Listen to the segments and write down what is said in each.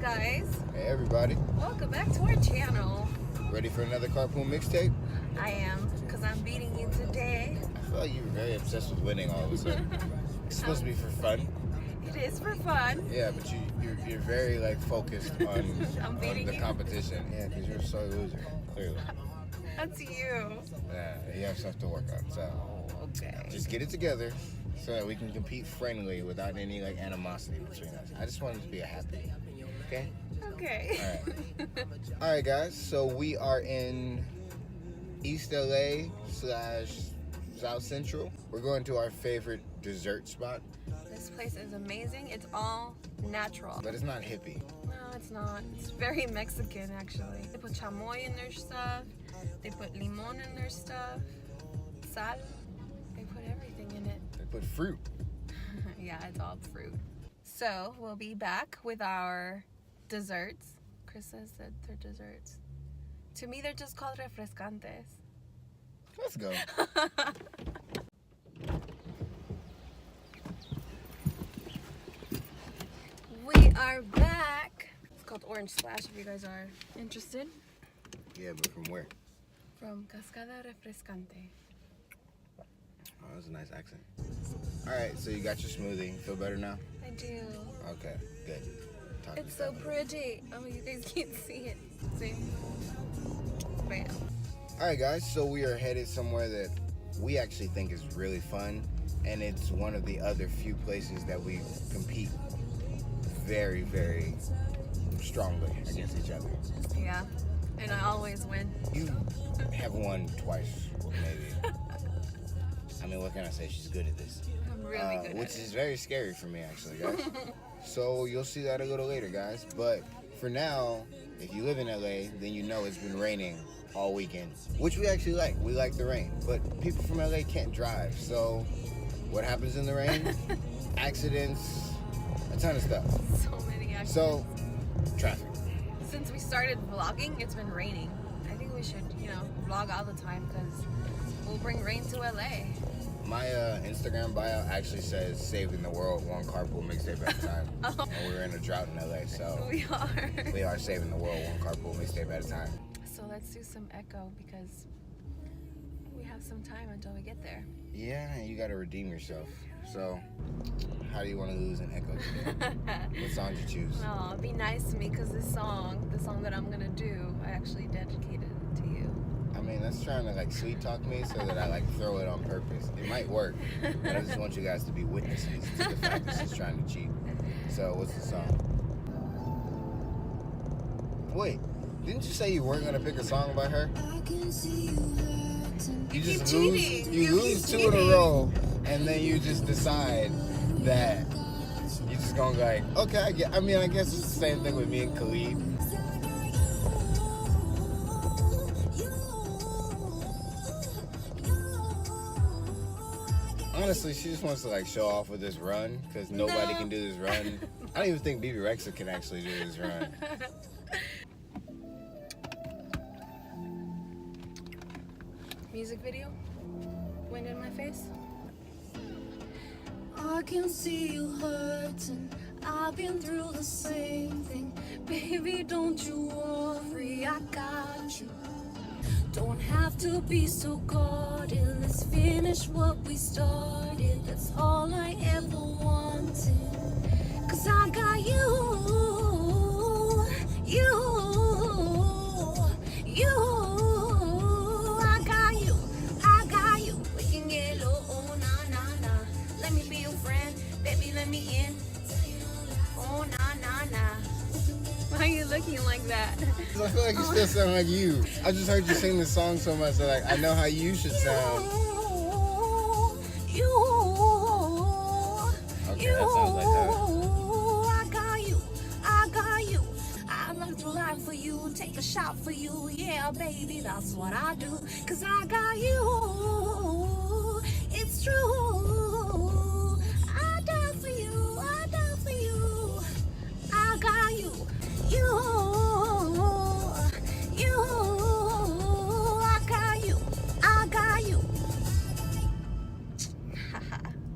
guys. Hey everybody. Welcome back to our channel. Ready for another Carpool mixtape? I am, because I'm beating you today. I feel like you were very obsessed with winning all of a sudden. It's supposed to be for fun. It is for fun. Yeah, but you're very like focused on, I'm beating on the you. competition. Yeah, because you're a sore loser, clearly. That's you. Yeah, you have stuff to work on. So Okay. just get it together so that we can compete friendly without any like animosity between us. I just want it to be a happy. Okay? Okay. All right, guys. So we are in East LA / South Central. We're going to our favorite dessert spot. This place is amazing. It's all natural. But it's not hippie. No, it's not. It's very Mexican, actually. They put chamoy in their stuff. They put limon in their stuff. Sal. They put everything in it. They put fruit. Yeah, it's all fruit. So, we'll be back with our desserts. Chris says that they're desserts. To me, they're just called refrescantes. Let's go. We are back. It's called Orange Splash if you guys are interested. Yeah, but from where? From Cascada Refrescante. Oh, that was a nice accent. All right, so you got your smoothie. Feel better now? I do. Okay, good. Talk It's to so me. pretty. Oh, you guys can't see it. See? Bam. All right, guys. So we are headed somewhere that we actually think is really fun, and it's one of the other few places that we compete very, very strongly against each other. Yeah. And I always win. You have won twice, maybe. I mean, what can I say? She's good at this. I'm really good Which at it. is very scary for me, actually, guys. So you'll see that a little later, guys. But for now, if you live in LA, then you know it's been raining all weekend, which we actually like. We like the rain. But people from LA can't drive. So what happens in the rain? Accidents, a ton of stuff. So many accidents. So, traffic. Since we started vlogging, it's been raining. I think we should, vlog all the time because we'll bring rain to LA. My Instagram bio actually says saving the world one carpool mixtape at a time. Oh. And we're in a drought in LA, so We are. we are saving the world one carpool mixtape at a time. So let's do some echo because we have some time until we get there. Yeah, and you gotta redeem yourself. So, how do you want to lose an echo today? What song did you choose? Oh, be nice to me because the song that I'm gonna do, I actually dedicated it to you. I mean, that's trying to like sweet talk me so that I like throw it on purpose. It might work, but I just want you guys to be witnesses to the fact that she's trying to cheat. So, what's the song? Wait, didn't you say you weren't gonna pick a song by her? You just keep lose. cheating. You You lose keep two in a cheating. row, and then you just decide that you just gonna be like, okay, I guess it's the same thing with me and Khalid. Honestly, she just wants to like show off with this run because nobody can do this run. I don't even think BB Rexa can actually do this run. Music video? Wind in my face? I can see you hurting. I've been through the same thing. Baby, don't you worry, I got you. Don't have to be so guarded. Let's finish what we started. That's all I ever wanted. 'Cause I got you. I got you. We can get low, oh nah, nah, nah. Let me be your friend, baby, let me in. Oh nah, nah, nah. Why are you looking like that? I feel like you still sound like you. I just heard you sing this song so much that like I know how you should sound. Okay, that sounds like I got you. I run through life for you, take a shot for you. Yeah, baby, that's what I do. 'Cause I got you. It's true. I die for you. I die for you. I got you.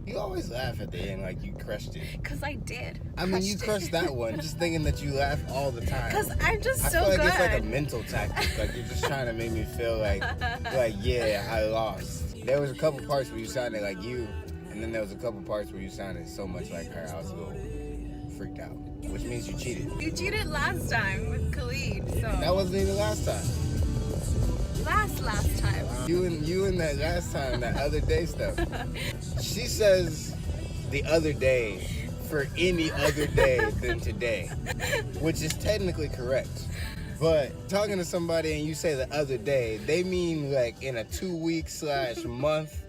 You always laugh laugh at the end like you crushed it. Because I did. I mean, you crushed that one. Just thinking that you laugh all the time. Because I'm just I so feel like good. it's like a mental tactic. Like you're just trying to make me feel like yeah, I lost. There was a couple parts where you sounded like you, and then there was a couple parts where you sounded so much like her. I was a little freaked out, which means you cheated. You cheated last time with Khalid, so. That wasn't even last time. Last time. You and that last time, that other day stuff. She says the other day for any other day than today, which is technically correct. But talking to somebody and you say the other day, they mean like in a 2-week / month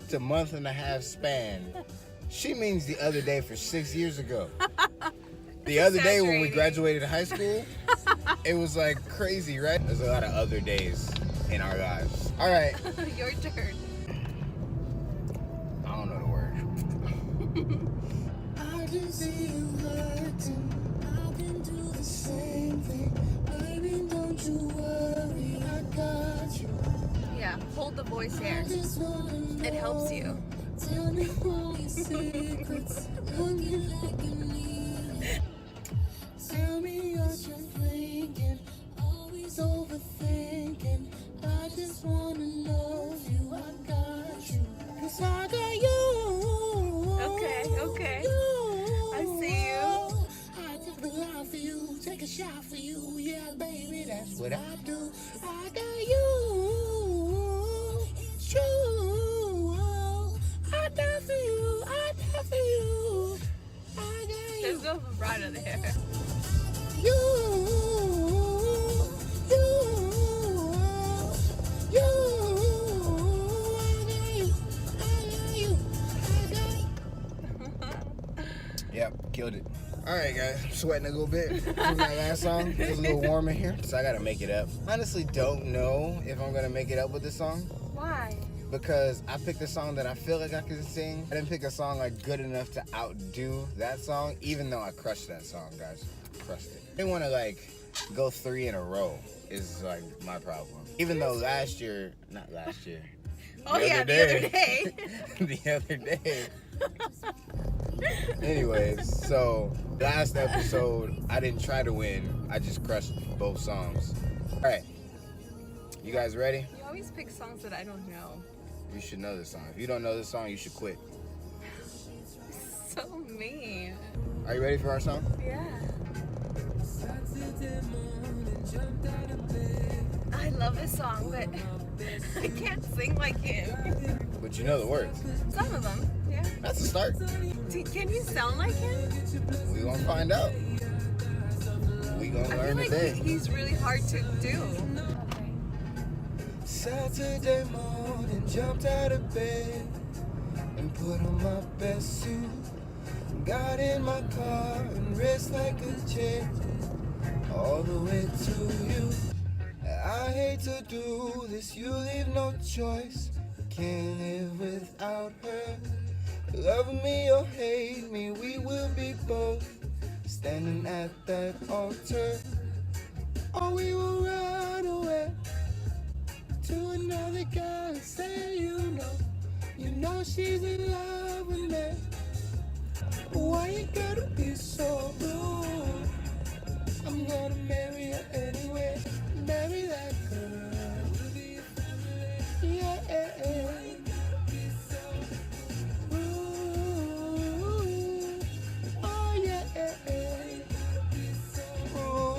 to month and a half span. She means the other day for 6 years ago. The other day when we graduated high school, it was like crazy, right? There's a lot of other days in our lives. All right. Your turn. I don't know the word. I can see you hurting. I can do the same thing. Baby, don't you worry, I got you. Yeah, hold the voice here. I just wanna know. It helps you. Tell me all your secrets. Looking like you need it. Tell me what you're thinking. Always overthinking. I just wanna love you. I got you. 'Cause I got you. Okay. I see you. I take the line for you. Take a shot for you. Yeah, baby, that's what I do. I got you. It's true. I die for you. I die for you. I got you. There's no vibrato there. You, Yep, killed it. All right, guys, I'm sweating a little bit from that last song. It was a little warm in here, so I gotta make it up. Honestly, don't know if I'm gonna make it up with this song Why? because I picked a song that I feel like I can sing. I didn't pick a song like good enough to outdo that song, even though I crushed that song, guys. Crushed it. I didn't want to like go 3 in a row. Is like my problem. Even though not last year. Oh yeah, the other day. The other day. Anyways, so last episode, I didn't try to win. I just crushed both songs. All right. You guys ready? You always pick songs that I don't know. You should know this song. If you don't know this song, you should quit. So mean. Are you ready for our song? Yeah. I love this song, but I can't sing like him. But you know the words. Some of them, yeah. That's a start. Can you sound like him? We gonna find out. We gonna I learn feel like today. he's really hard to do. Okay. Saturday morning, jumped out of bed and put on my best suit. Got in my car and raced like a jet all the way to you. I hate to do this, you leave no choice. Can't live without her. Love me or hate me, we will be both standing at that altar. Or we will run away to another guy and say you know she's in love with me. Why you gotta be so rude? I'm gonna marry her anyway. Marry that girl. Yeah. Ooh. Oh yeah. Ooh.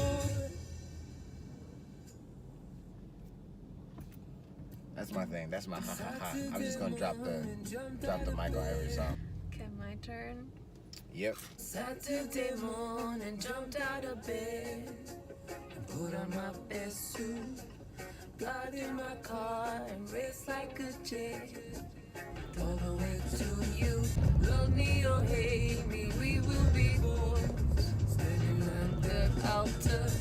That's my thing. That's my ha. I'm just gonna drop the mic on every song. Okay, my turn. Yep. Saturday morning, jumped out of bed, put on my best suit, got in my car and raced like a jet, all the way to you. Love me or hate me, we will be boys, standing at the altar.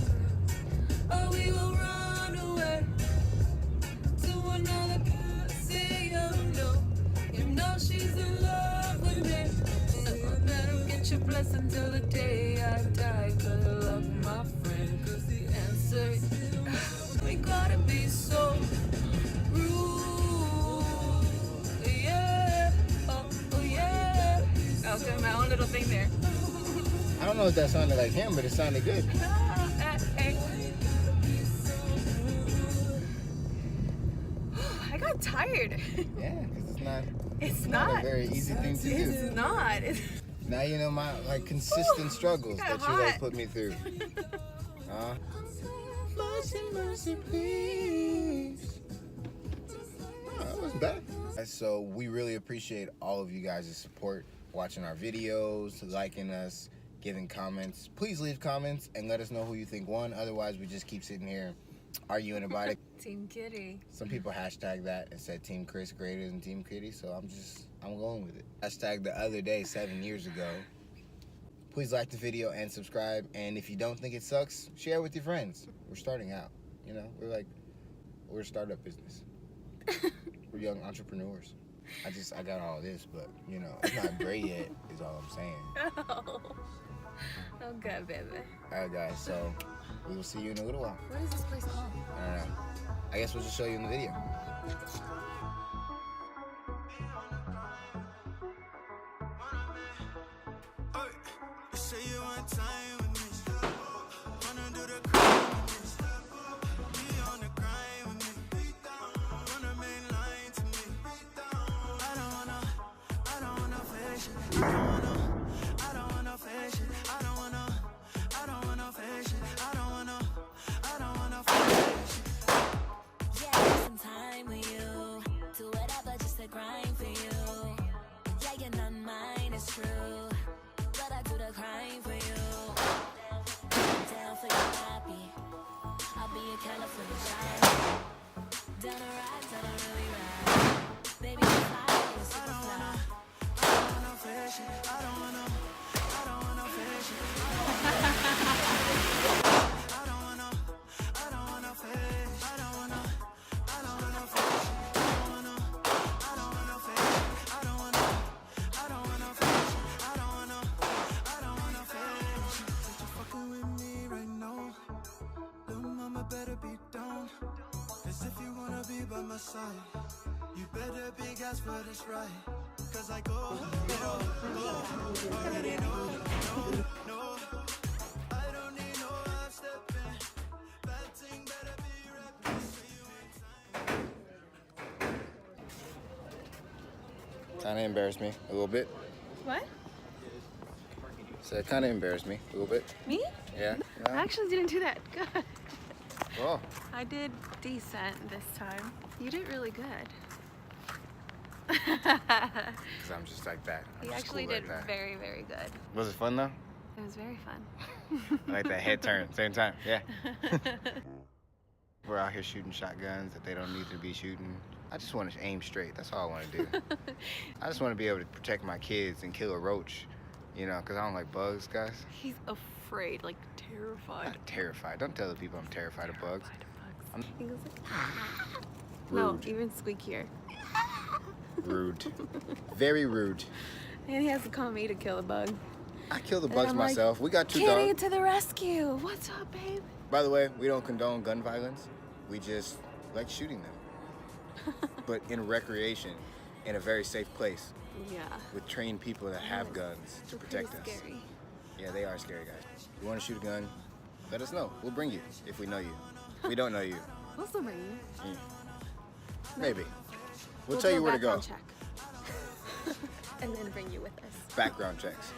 Or we will run away to another guy, say you know she's in love with me. Your blessing till the day I die. 'Cause I love my friend. 'Cause the answer is we gotta be so rude. Yeah, oh yeah. sing there. I don't know if that sounded like him, but it sounded good. I got tired. Yeah, because It's not not a very easy thing to do. It's not. Now you know my like consistent struggles got that you like hot. put me through. Mercy, mercy, please. Oh, that wasn't bad. So we really appreciate all of you guys' support, watching our videos, liking us, giving comments. Please leave comments and let us know who you think won. Otherwise, we just keep sitting here arguing about it. Team Kitty. Some people hashtag that and said Team Chris greater than Team Kitty, so I'm going with it. Hashtag the other day 7 years ago. Please like the video and subscribe, and if you don't think it sucks, share it with your friends. We're starting out, you know? We're a startup business. We're young entrepreneurs. I got all this, but you know, it's not great yet, is all I'm saying. Oh. Okay, baby. Alright guys, so we will see you in a little while. What is this place called? I don't know. I guess we'll just show you in the video. Better be down, 'cause if you wanna be by my side, you better be gas for this ride. 'Cause I go, already know, no, I don't need no half stepping. Bad thing better be rapping. Kinda embarrassed me a little bit. What? So it kinda embarrassed me a little bit. Me? Yeah. I actually didn't do that good. Oh. I did decent this time. You did really good. Because I'm just like that. I'm You just actually cool like did that. very, very good. Was it fun though? It was very fun. I like that head turn, same time, yeah. We're out here shooting shotguns that they don't need to be shooting. I just want to aim straight, that's all I want to do. I just want to be able to protect my kids and kill a roach, you know, because I don't like bugs, guys. He's afraid, like terrified. I'm terrified. Don't tell the people I'm terrified of bugs. He goes like, no, Rude. even squeakier. Rude. Very rude. And he has to call me to kill a bug. I kill the And bugs I'm like, myself. We got 2 Kitty dogs. to the rescue. What's up, babe? By the way, we don't condone gun violence. We just like shooting them. But in recreation, in a very safe place, Yeah. with trained people that have guns to They're protect pretty us. Scary. Yeah, they are scary, guys. If you want to shoot a gun, let us know. We'll bring you if we know you. We don't know you. We'll still bring you. Maybe. We'll We'll tell do you a where to go. background check. And then bring you with us. Background checks.